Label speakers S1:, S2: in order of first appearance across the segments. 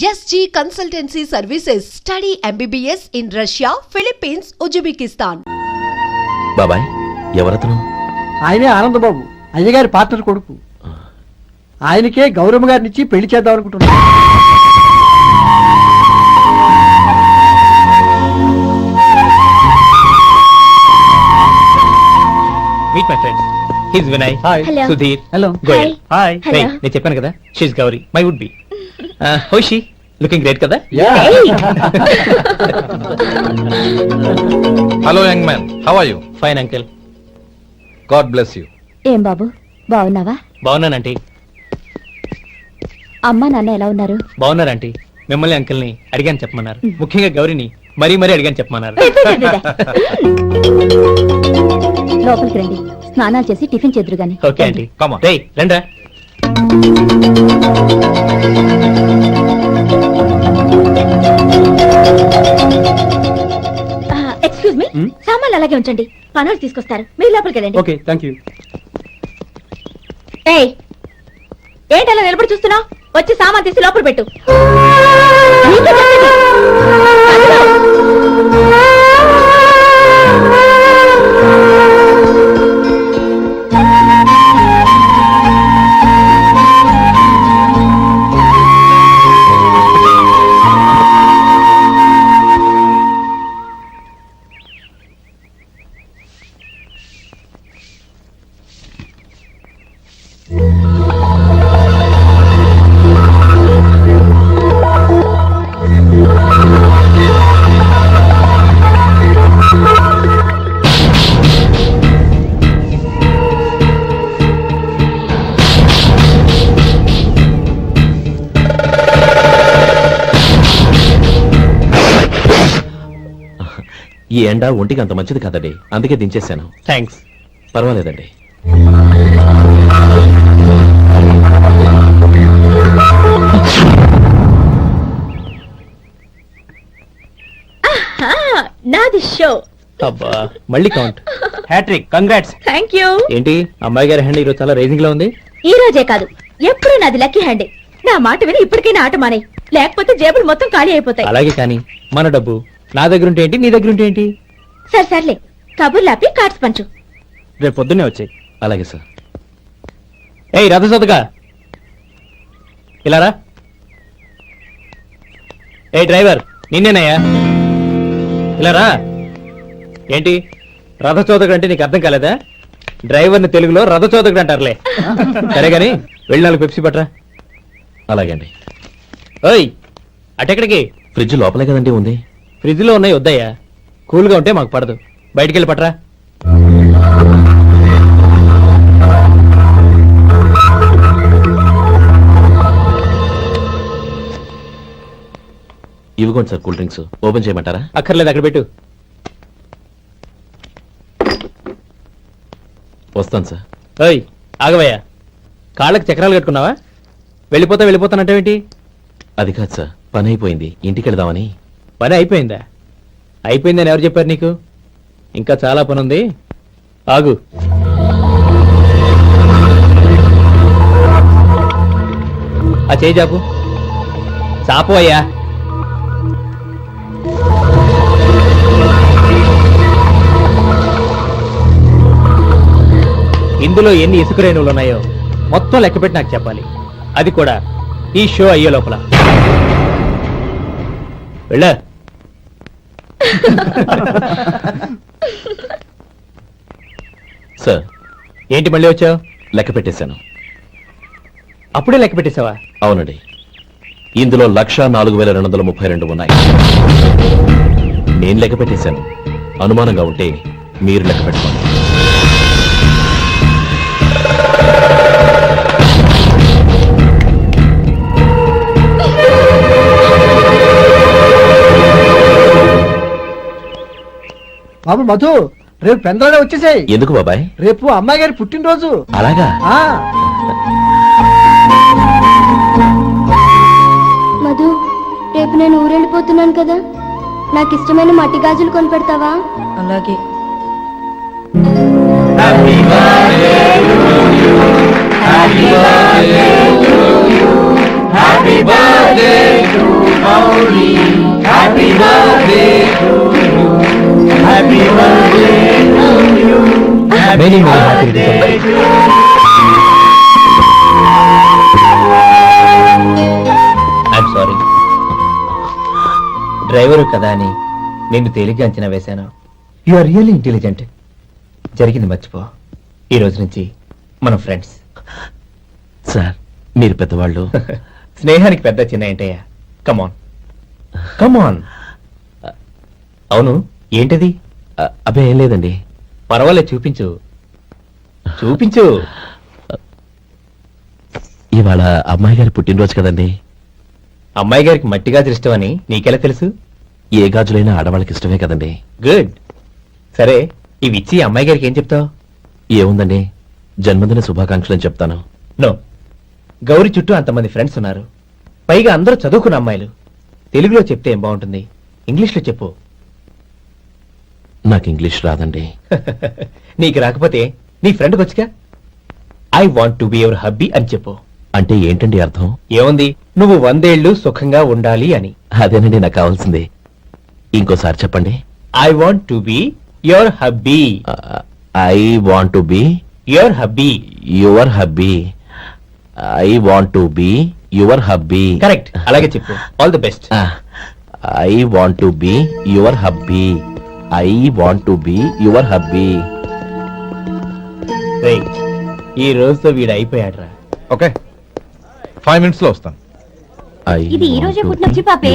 S1: SG Consultancy Services. Study MBBS in Russia, Philippines, Uzbekistan.
S2: బాబాయ్ ఎవరతను?
S3: ఆయనే ఆనందబాబు, అయ్యగారి పార్ట్నర్ కొడుకు. ఆయనకే గౌరమ్మ గారినిచ్చి పెళ్లి చేద్దాం అనుకుంటున్నా.
S4: Meet my friends. He's Vinay.
S3: Hi.
S5: Hello.
S4: Sudhir.
S3: Hello.
S4: Goyal.
S5: Hi.
S4: Hey,
S5: Hello.
S4: నేను చెప్పాను కదా, she's Gauri, my would be. How is she? Looking great కదా?
S6: Hello young man, how are you?
S4: Fine uncle.
S6: God bless you.
S5: ఏం బాబు బాగున్నావా?
S4: బాగున్నాను aunty.
S5: అమ్మా నాన్న ఎలా ఉన్నారు?
S4: బాగున్నారు ఆంటీ. మిమ్మల్ని అంకుల్ ని అడిగాను చెప్పమన్నారు. ముఖ్యంగా గౌరిని మరీ అడిగాను చెప్పమన్నారు.
S5: లోపలికి రండి, స్నానాలు చేసి టిఫిన్ చేదురు గాని.
S4: Okay aunty.
S6: Come on.
S4: రేయ్ రండ్రా.
S5: ఎక్స్క్యూజ్ మీ, సామాన్లు అలాగే ఉంచండి, పనులు తీసుకొస్తారు, మీరు లోపలికి వెళ్ళండి.
S3: Okay, thank you.
S5: ఏయ్, ఏంటి అలా నిలబడి చూస్తున్నావు? వచ్చి సామాన్ తీసి లోపల పెట్టు. నీకే చెప్పేది. అదిగో.
S2: ఈ ఎండ ఒంటికి అంత మంచిది కాదండి, అందుకే దించేశాను.
S4: థ్యాంక్స్.
S2: పర్వాలేదండి.
S5: నాది షో.
S4: అబ్బా మళ్ళీ count. Hat trick, congrats.
S5: Thank you.
S4: ఏంటి అమ్మాయి గారి హ్యాండ్ ఈరోజు చాలా రేజింగ్ లో ఉంది.
S5: ఈ రోజే కాదు, ఎప్పుడు నాది లక్కీ హ్యాండే. నా మాట విని ఇప్పటికైనా ఆట మానే, లేకపోతే జేబులు మొత్తం ఖాళీ అయిపోతాయి.
S4: అలాగే కానీ మన డబ్బు నా దగ్గర ఉంటే ఏంటి, నీ దగ్గర ఉంటే ఏంటి?
S5: సర్లే, కబుర్లు ఆపి కార్డ్స్ పంచు.
S4: రేపు పొద్దున్నే వచ్చాయి.
S2: అలాగే సార్.
S4: ఏయ్ రథసోదగా ఇలారా. ఏ డ్రైవర్, నిన్నేనయ్యా, ఇలారా. ఏంటి రథచోదకుడు అంటే నీకు అర్థం కాలేదా? డ్రైవర్ని తెలుగులో రథచోదకుడు అంటారులే. సరే గాని వెళ్ళి 4 పెప్సీ పట్రా.
S2: అలాగే అండి.
S4: ఓయ్ అటెక్కడికి?
S2: ఫ్రిడ్జ్ లోపలే కదండి ఉంది.
S4: ఫ్రిడ్జ్ లో ఉన్నాయి, వద్దయ్యా. కూల్గా ఉంటే మాకు పడదు. బయటికెళ్ళి పట్రా.
S2: ఇవ్వకోండి సార్, కూల్ డ్రింక్స్ ఓపెన్ చేయమంటారా?
S4: అక్కర్లేదు, అక్కడ పెట్టు.
S2: వస్తాను సార్.
S4: ఓయ్ ఆగవయ్యా, కాళ్ళకి చక్రాలు కట్టుకున్నావా? వెళ్ళిపోతానంటావేంటి?
S2: అది కాదు సార్, పని అయిపోయింది, ఇంటికి వెళదామని.
S4: పని అయిపోయిందా? అయిపోయిందని ఎవరు చెప్పారు నీకు? ఇంకా చాలా పని ఉంది, ఆగు. ఆ చేయి చాపు. చాపు అయ్యా. ఇందులో ఎన్ని ఇసుక రేణువులు ఉన్నాయో మొత్తం లెక్కపెట్టి నాకు చెప్పాలి. అది కూడా ఈ షో అయ్యే లోపల. వెళ్ళా.
S2: సార్
S4: ఏంటి మళ్ళీ వచ్చావు?
S2: లెక్క పెట్టేశాను.
S4: అప్పుడే లెక్క పెట్టేశావా?
S2: అవునండి, ఇందులో 1,04,232 ఉన్నాయి. నేను లెక్క పెట్టేశాను. అనుమానంగా ఉంటే మీరు లెక్క పెట్టుకోండి.
S3: బాబు మధు, రేపు పెందరాడే వచ్చేసాయి.
S2: ఎందుకు బాబాయ్?
S3: రేపు అమ్మాయి గారి పుట్టినరోజు.
S2: అలాగా?
S7: మధు, రేపు నేను ఊరెళ్ళిపోతున్నాను కదా, నాకు ఇష్టమైన మట్టి గాజులు కొనిపెడతావా?
S1: అలాగే.
S8: Happy birthday to you.
S4: Many many happy returns. I'm sorry, driver కదా అని నిన్ను తేలిగ్గా అంచనా వేశాను. You are really intelligent. జరిగింది మర్చిపో. ఈ రోజు నుంచి మనం ఫ్రెండ్స్.
S2: సార్ మీరు పెద్దవాళ్ళు.
S4: స్నేహానికి పెద్ద చిన్న ఏంటయ్యా? కమాన్ కమాన్. అవును, ఏంటిది?
S2: అబ్బే ఏం లేదండి.
S4: పర్వాలేదు, చూపించు చూపించు.
S2: ఇవాళ అమ్మాయి గారి పుట్టినరోజు కదండి.
S4: అమ్మాయి గారికి మట్టి గాజులు ఇష్టమని నీకెలా తెలుసు?
S2: ఏ గాజులైనా ఆడవాళ్ళకి ఇష్టమే కదండి.
S4: గుడ్. సరే, ఇవి ఇచ్చి అమ్మాయి గారికి ఏం చెప్తావు?
S2: ఏముందండి, జన్మదిన శుభాకాంక్షలు అని చెప్తాను.
S4: నో, గౌరీ చుట్టూ అంతమంది ఫ్రెండ్స్ ఉన్నారు, పైగా అందరూ చదువుకున్న అమ్మాయిలు. తెలుగులో చెప్తే ఏం బాగుంటుంది, ఇంగ్లీష్లో చెప్పు.
S2: నాకు ఇంగ్లీష్ రాదండి.
S4: నీకు రాకపోతే నీ ఫ్రెండ్కి వచ్చిగా I want to be your hubby అని చెప్పు.
S2: అంటే ఏంటండి అర్థం?
S4: ఏముంది, నువ్వు 100 ఏళ్ళు సుఖంగా ఉండాలి అని.
S2: అదేనండి నాకు కావాల్సింది. ఇంకోసారి చెప్పండి.
S4: I want to be your hubby.
S2: I want to be
S4: your hubby.
S2: Your hubby. I want to be your hubby.
S4: Correct, అలాగే చెప్పు. All the best.
S2: I want to be your hubby. I want to be your hubby.
S4: ఈ రోజుతో వీడు అయిపోయాడ్రా.
S6: Okay, 5 minutes లో వస్తాను.
S5: ఇది ఈ రోజే పుట్టినొచ్చి పాపే.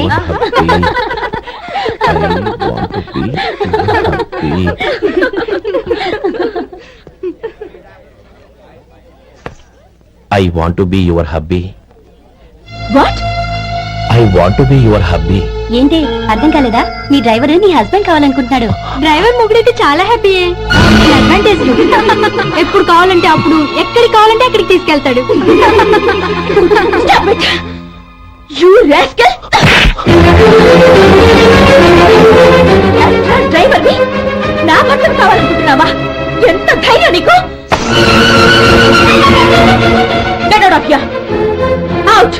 S2: I want to be your hubby.
S5: What?
S2: I want to be your hubby.
S5: ఏంటి అర్థం కాలేదా? మీ డ్రైవర్ నీ హస్బెండ్ కావాలనుకుంటున్నాడు. డ్రైవర్ మొగుడైతే చాలా హ్యాపీయే. అడ్వాంటేజ్ ఎప్పుడు కావాలంటే అప్పుడు, ఎక్కడికి కావాలంటే అక్కడికి తీసుకెళ్తాడు. You rascal! డ్రైవర్ ని నా భర్తను కావాలనుకుంటున్నావా? ఎంత ధైర్యం నీకు! Get out of here! Out!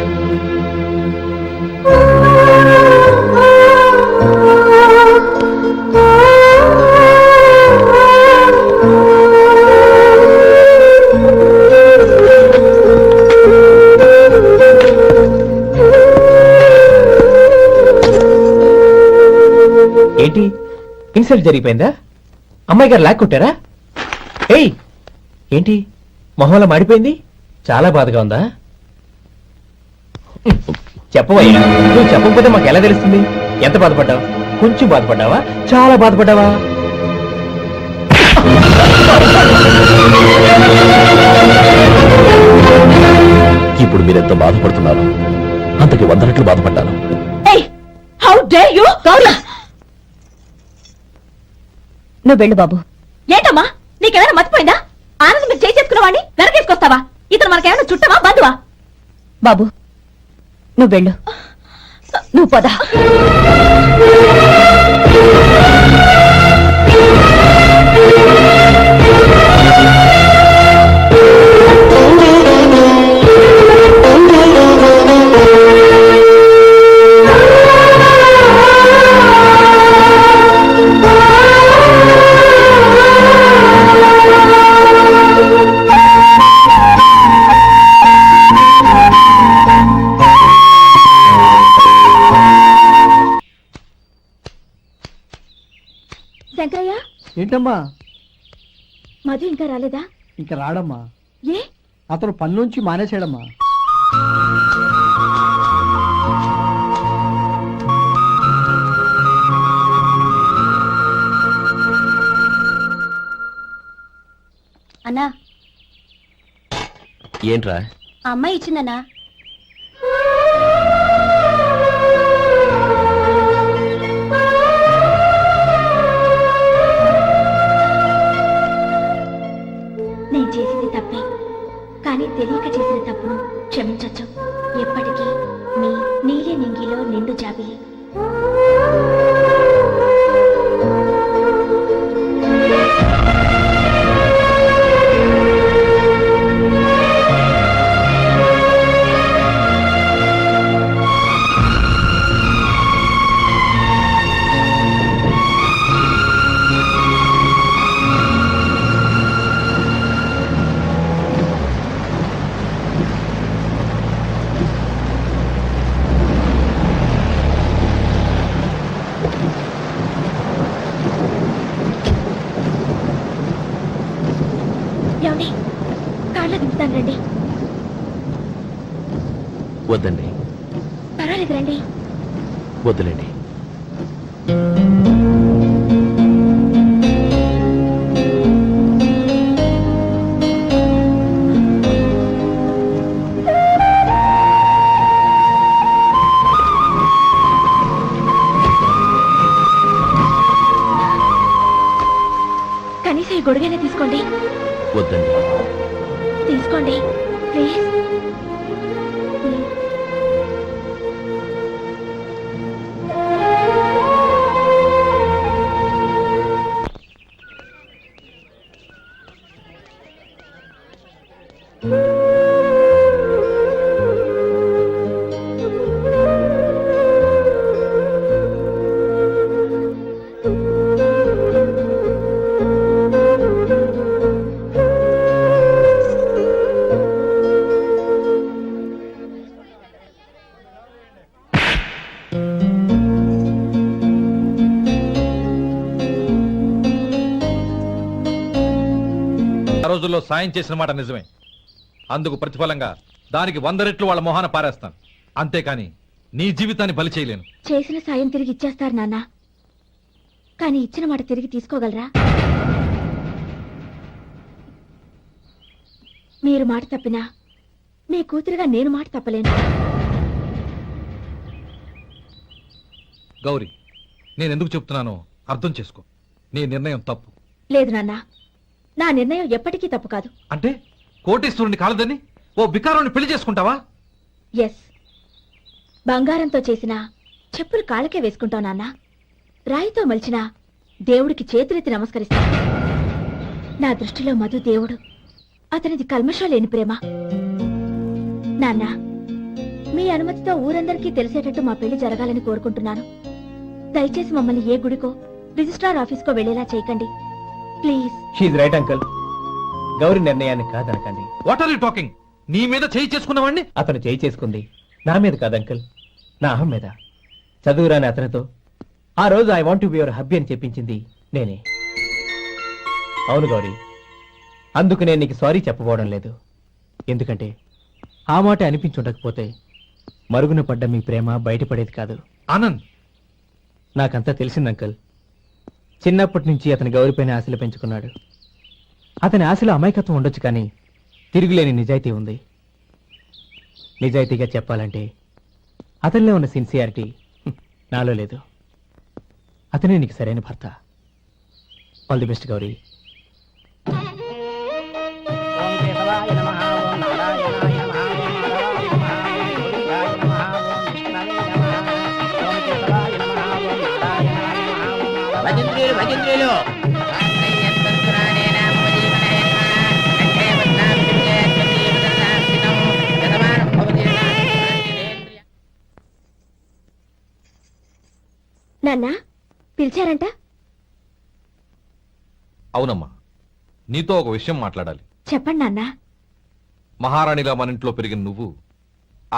S4: ఏంటి, ఇన్సల్ట్ జరిగిపోయిందా? అమ్మాయి గారు లాక్కొట్టారా? ఏయ్, ఏంటి మొహంలో మాడిపోయింది? చాలా బాధగా ఉందా? చెప్పవయ్యా, నువ్వు చెప్పకపోతే మాకు ఎలా తెలుస్తుంది? ఎంత బాధపడ్డావు? కొంచెం బాధపడ్డావా, చాలా బాధపడ్డావా?
S2: ఇప్పుడు మీరెంత బాధపడుతున్నారు, అంతకి 100 రెట్లు బాధపడ్డాను.
S5: How dare you! నువ్వు వెళ్ళు బాబు. ఏంటమ్మా, నీకేమైనా మర్చిపోయిందా? ఆనందం మీరు చేసుకున్నవాడిని వెనకేసుకొస్తావా? ఇతను మనకేమైనా చుట్టమా, బంధువా? బాబు నువ్వు వెళ్ళు, నువ్వు పద. శంకరయ్య,
S3: ఏంటమ్మా?
S5: మధు ఇంకా రాలేదా?
S3: ఇంకా రాడమ్మా.
S5: ఏ?
S3: అతను పని నుంచి మానేసాడమ్మా.
S5: అన్నా,
S2: ఏంట్రా?
S5: ఆ అమ్మాయి ఇచ్చిందన్నా. నేను చేసింది తప్పే, కానీ తెలియక చేసిన తప్పును క్షమించొచ్చు. ఎప్పటికీ మీ నీలి నింగిలో నిండు జాబిలి. తీసుకెళ్తాను రండి.
S2: వద్దండి,
S5: పర్వాలేదు రండి.
S2: వద్దులేండి.
S5: కనీసం ఈ గొడుగైనా తీసుకోండి.
S2: వద్దండి.
S5: తీసుకోండి ప్లీజ్.
S6: ఆ రోజుల్లో సాయం చేసిన మాట నిజమే. అందుకు ప్రతిఫలంగా దానికి 100 రెట్లు వాళ్ళ మొహాన పారేస్తాను. అంతేకాని నీ జీవితాన్ని బలి చేయలేను.
S5: చేసిన సాయం తిరిగి ఇచ్చేస్తారు నాన్న, కానీ ఇచ్చిన మాట తిరిగి తీసుకోగలరా? మీరు మాట తప్పినా మీ కూతురుగా నేను మాట తప్పలేను.
S6: గౌరీ, నేను ఎందుకు చెప్తున్నానో అర్థం చేసుకో. నీ నిర్ణయం తప్పు.
S5: లేదు నాన్న, నా నిర్ణయం ఎప్పటికీ తప్పు కాదు.
S6: అంటే కోటేశ్వరుని కాలదని ఓ బికారుని పెళ్లి చేసుకుంటావా?
S5: ఎస్, బంగారంతో చేసిన చెప్పులు కాళ్ళకే వేసుకుంటావు నాన్న. రాయితో మలిచిన దేవుడికి చేతులెత్తి నమస్కరిస్తా. నా దృష్టిలో మధు దేవుడు, అతనిది కల్మషం లేని ప్రేమ. నాన్న, మీ అనుమతితో ఊరందరికీ తెలిసేటట్టు మా పెళ్లి జరగాలని కోరుకుంటున్నాను. దయచేసి మమ్మల్ని ఏ గుడికో రిజిస్ట్రార్ ఆఫీస్కో వెళ్లేలా చేయకండి please.
S4: She's right uncle. Gauri నిర్ణయాన్ని కాదనకండి.
S6: What are you talking? నీ మీద చేయి చేసుకున్నవాడిని
S4: అతను చేయి చేసుకుంది నా మీద కాదు అంకుల్, నా అహం మీద. చదువురాని అతనితో ఆ రోజు I want to be your hubby అని చెప్పించింది నేనే. అవును గౌరీ, అందుకు నేను నీకు సారీ చెప్పబోవడం లేదు. ఎందుకంటే ఆ మాట అనిపించుండకపోతే మరుగున పడ్డ మీ ప్రేమ బయటపడేది కాదు.
S6: ఆనంద్,
S4: నాకంతా తెలిసింది అంకుల్. చిన్నప్పటి నుంచి అతని గౌరిపైన ఆశలు పెంచుకున్నాడు. అతని ఆశలో అమాయకత్వం ఉండొచ్చు, కానీ తిరుగులేని నిజాయితీ ఉంది. నిజాయితీగా చెప్పాలంటే అతనిలో ఉన్న సిన్సియారిటీ నాలో లేదు. అతనే నీకు సరైన భర్త. All the best Gauri.
S5: నాన్న, పిలిచారంట?
S6: అవునమ్మా, నీతో ఒక విషయం మాట్లాడాలి.
S5: చెప్పండి నాన్న.
S6: మహారాణిలా మన ఇంట్లో పెరిగిన నువ్వు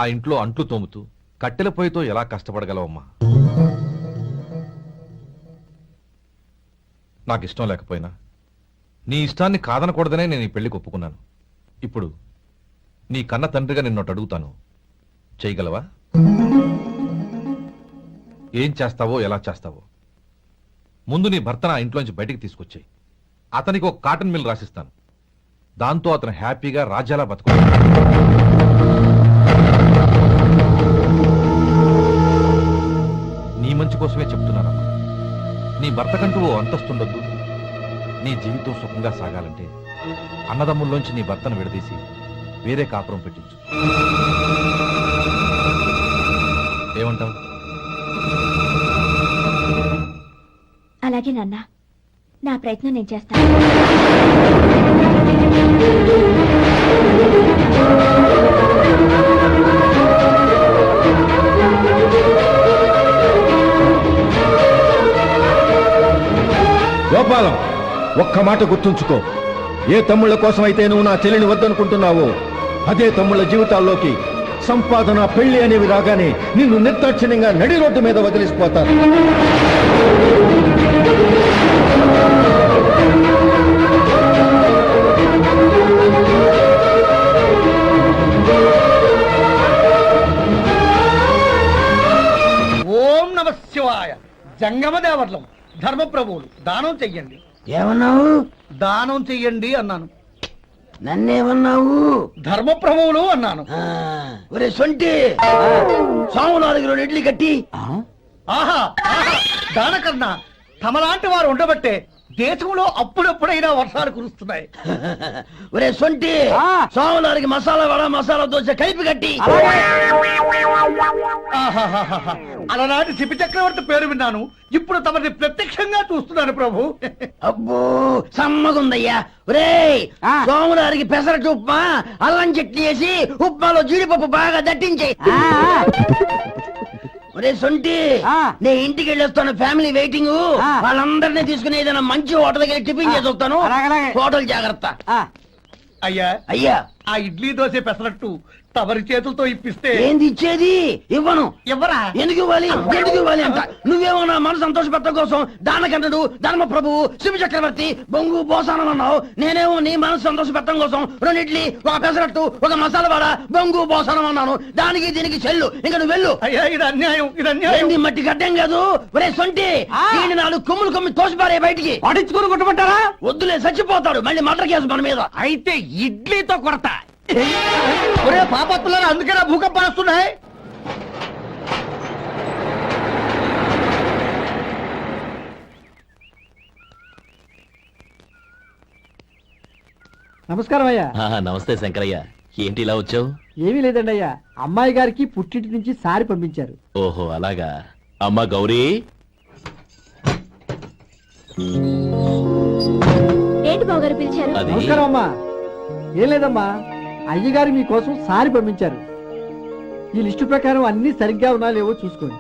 S6: ఆ ఇంట్లో అంట్లు తోముతూ కట్టెల పొయ్యితో ఎలా కష్టపడగలవమ్మా? నాకు ఇష్టం లేకపోయినా నీ ఇష్టాన్ని కాదనకూడదనే నేను ఈ పెళ్లికి ఒప్పుకున్నాను. ఇప్పుడు నీ కన్న తండ్రిగా నిన్నొకటి అడుగుతాను, చేయగలవా? ఏం చేస్తావో, ఎలా చేస్తావో ముందు నీ భర్తను ఆ ఇంట్లోంచి బయటికి తీసుకొచ్చాయి. అతనికి ఒక కాటన్ మిల్ రాసిస్తాను. దాంతో అతను హ్యాపీగా రాజ్యాలా బతుకుతాడు. నీ మంచి కోసమే చెప్తున్నానమ్మా. నీ భర్తకంటూ ఓ అంతస్తుండొద్దు. నీ జీవితం సుఖంగా సాగాలంటే అన్నదమ్ముల్లోంచి నీ భర్తను విడదీసి వేరే కాపురం పెట్టించు. ఏమంటావు?
S5: అలాగే నాన్న, నా ప్రయత్నం నేను చేస్తాను.
S8: గోపాలం, ఒక్క మాట గుర్తుంచుకో. ఏ తమ్ముళ్ళ కోసమైతే నువ్వు నా చెల్లిని వద్దనుకుంటున్నావో అదే తమ్ముళ్ళ జీవితాల్లోకి సంపాదన, పెళ్లి అనేవి రాగానే నిన్ను నిర్దాక్షిణ్యంగా నడి రోడ్డు మీద వదిలిసిపోతారు.
S9: నమ శివాయ. జంగమదేవర్లం ధర్మప్రభువులు దానం చెయ్యండి.
S10: ఏమన్నావు?
S9: దానం చెయ్యండి అన్నాను.
S10: నన్నేమన్నావు?
S9: ధర్మప్రభువులు అన్నాను.
S10: ఒరే సొంటి, సోమవారికి 2 ఇడ్లీ కట్టి.
S9: ఆహా ఆహా, దానకన్నా తమలాంటి వారు ఉండబట్టే దేశంలో అప్పుడప్పుడైనా వర్షాలు కురుస్తున్నాయి.
S10: ఒరే సొంటి, సోమవారికి మసాలా వడ మసాలా దోశ కలిపి కట్టి.
S9: ఆహాహాహా, అలనాటి శిపి చక్రవర్తి పేరు విన్నాను, ఇప్పుడు తమని ప్రత్యక్షంగా చూస్తున్నాను ప్రభు.
S10: అబ్బో సమ్మగుందయ్యా. ఒరే సోమవారికి పెసరట్టు ఉప్మా అల్లం చట్నీ వేసి ఉప్మాలో జీడిపప్పు బాగా దట్టించే. ఒరే సొంటి, నే ఇంటికి వెళ్ళొస్తాను, ఫ్యామిలీ వెయిటింగ్. వాళ్ళందరినీ తీసుకుని ఏదైనా మంచి హోటల్ దగ్గర టిఫిన్ చేసి వస్తాను. హోటల్ జాగ్రత్త.
S9: అయ్యా
S10: అయ్యా,
S9: ఆ ఇడ్లీ దోశ పెసరట్టు తమరి చేతులతో ఇప్పిస్తే.
S10: ఏంది ఇచ్చేది? ఇవ్వను.
S9: ఎవరా?
S10: ఎందుకు ఇవ్వాలి? ఎందుకు ఇవ్వాలి అంట? నువ్వేమన్నా మన సంతోషపెట్టడం కోసం దానకంటుడు ధర్మ ప్రభువు శివ చక్రవర్తి బొంగు బోసానం అన్నావు. నేనేమో నీ మనసు సంతోషపెట్టడం కోసం 2 ఇడ్లీ, 1 పెసరట్టు, 1 మసాలా వడ బొంగు బోసానం అన్నాను. దానికి దీనికి చెల్లు. ఇంకా నువ్వు వెళ్ళు.
S9: అయ్యా ఇది అన్యాయం, ఇది అన్యాయం.
S10: ఏంది మట్టి గడ్డం కాదు. ఒరే సొంటి, దీన్ని 4 కొమ్ములు కొమ్మి తోసిపారే బయటికి.
S9: పడించుకుని కొట్టమంటారా?
S10: వద్దులే, చచ్చిపోతాడు. మళ్ళీ మటర్ కేసు మన మీద.
S9: అయితే ఇడ్లీతో కొడతా. ఒరే పాపత్తులారా, అందుకేనా భూకంపాలు వస్తున్నాయి?
S3: నమస్కారం అయ్యా.
S2: నమస్తే శంకరయ్య, ఏంటి ఇలా వచ్చావు?
S3: ఏమీ లేదండి అయ్యా, అమ్మాయి గారికి పుట్టింటి నుంచి సారి పంపించారు.
S2: ఓహో అలాగా. అమ్మా గౌరీ,
S5: ఏంటి బావగారు పిలిచారు?
S2: అది
S3: నమస్కారం అమ్మా. ఏం లేదమ్మా, అయ్యగారు మీకోసం సారి పంపించారు. ఈ లిస్టు ప్రకారం అన్ని సరిగ్గా ఉన్నా లేవో చూసుకోండి.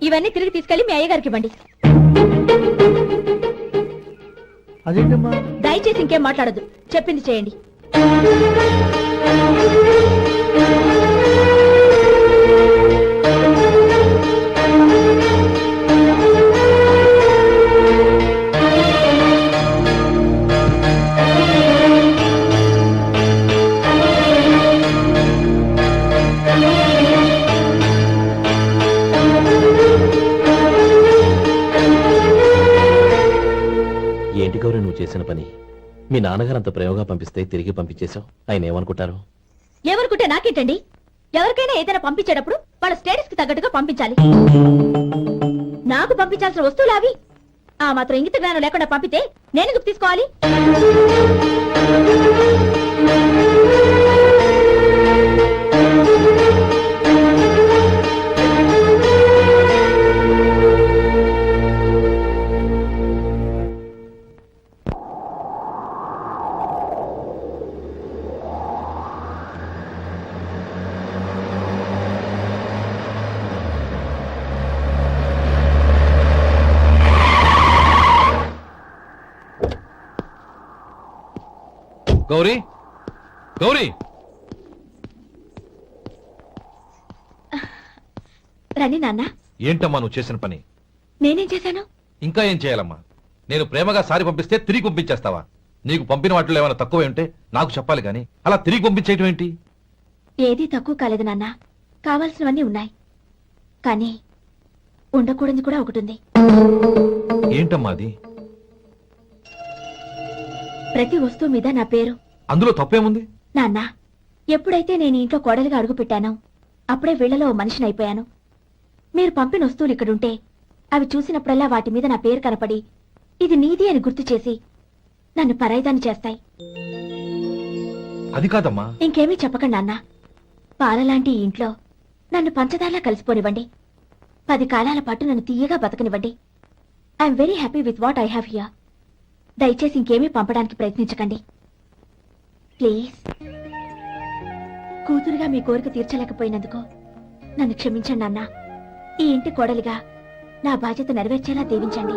S5: ఇవన్నీ తిరిగి తీసుకెళ్లి మీ అయ్యగారికి ఇవ్వండి.
S3: అదేంటమ్మా?
S5: దయచేసి ఇంకేం మాట్లాడద్దు, చెప్పింది చేయండి.
S2: ఏంటి గౌరీ నువ్వు చేసిన పని? మీ నాన్నగారు అంత ప్రేమగా పంపిస్తే తిరిగి పంపించేశావు. ఆయన ఏమనుకుంటారు?
S5: ఎవరుకుంటే నాకేంటండి? ఎవరికైనా ఏదైనా పంపించేటప్పుడు వాళ్ళ స్టేటస్ కి తగ్గట్టుగా పంపించాలి. నాకు పంపించాల్సిన వస్తువులు అవి. ఆ మాత్రం ఇంగిత జ్ఞానం లేకుండా పంపితే నేను తీసుకోవాలి.
S6: గౌరీ, గౌరీ,
S5: రండి నాన్న.
S6: ఏంటమ్మా నువ్వు చేసిన పని?
S5: నేనేం చేశాను?
S6: ఇంకా ఏం చేయాలమ్మా? నేను ప్రేమగా సారి పంపిస్తే తిరిగి పంపించేస్తావా? నీకు పంపిన వాటిలో ఏమైనా తక్కువ ఉంటే నాకు చెప్పాలి కానీ అలా తిరిగి పంపించేయటం ఏంటి?
S5: ఏదీ తక్కువ కాలేదు నాన్న, కావాల్సినవన్నీ ఉన్నాయి. కానీ ఉండకూడదు కూడా ఒకటి ఉంది.
S6: ఏంటమ్మా అది?
S5: ప్రతి వస్తువు మీద నా పేరు.
S6: అందులో తప్పేముంది?
S5: నాన్న, ఎప్పుడైతే నేను ఇంట్లో కోడలిగా అడుగు పెట్టానో అప్పుడే వీళ్లలో ఓ మనిషిని అయిపోయాను. మీరు పంపిన వస్తువులు ఇక్కడుంటే అవి చూసినప్పుడల్లా వాటి మీద నా పేరు కనపడి ఇది నీది అని గుర్తు చేసి నన్ను పరాయిదాన్ని చేస్తాయి.
S6: అది కాదమ్మా.
S5: ఇంకేమీ చెప్పకండి నాన్న. పాలలాంటి ఈ ఇంట్లో నన్ను పంచదారలా కలిసిపోనివ్వండి. 10 కాలాల పాటు నన్ను తీయగా బతకనివ్వండి. I'm very happy with what I have here. దయచేసి ఇంకేమీ పంపడానికి ప్రయత్నించకండి ప్లీజ్. కూతురుగా మీ కోరిక తీర్చలేకపోయినందుకు నన్ను క్షమించండి నాన్న. ఈ ఇంటి కోడలిగా నా బాధ్యత నెరవేర్చేలా దీవించండి.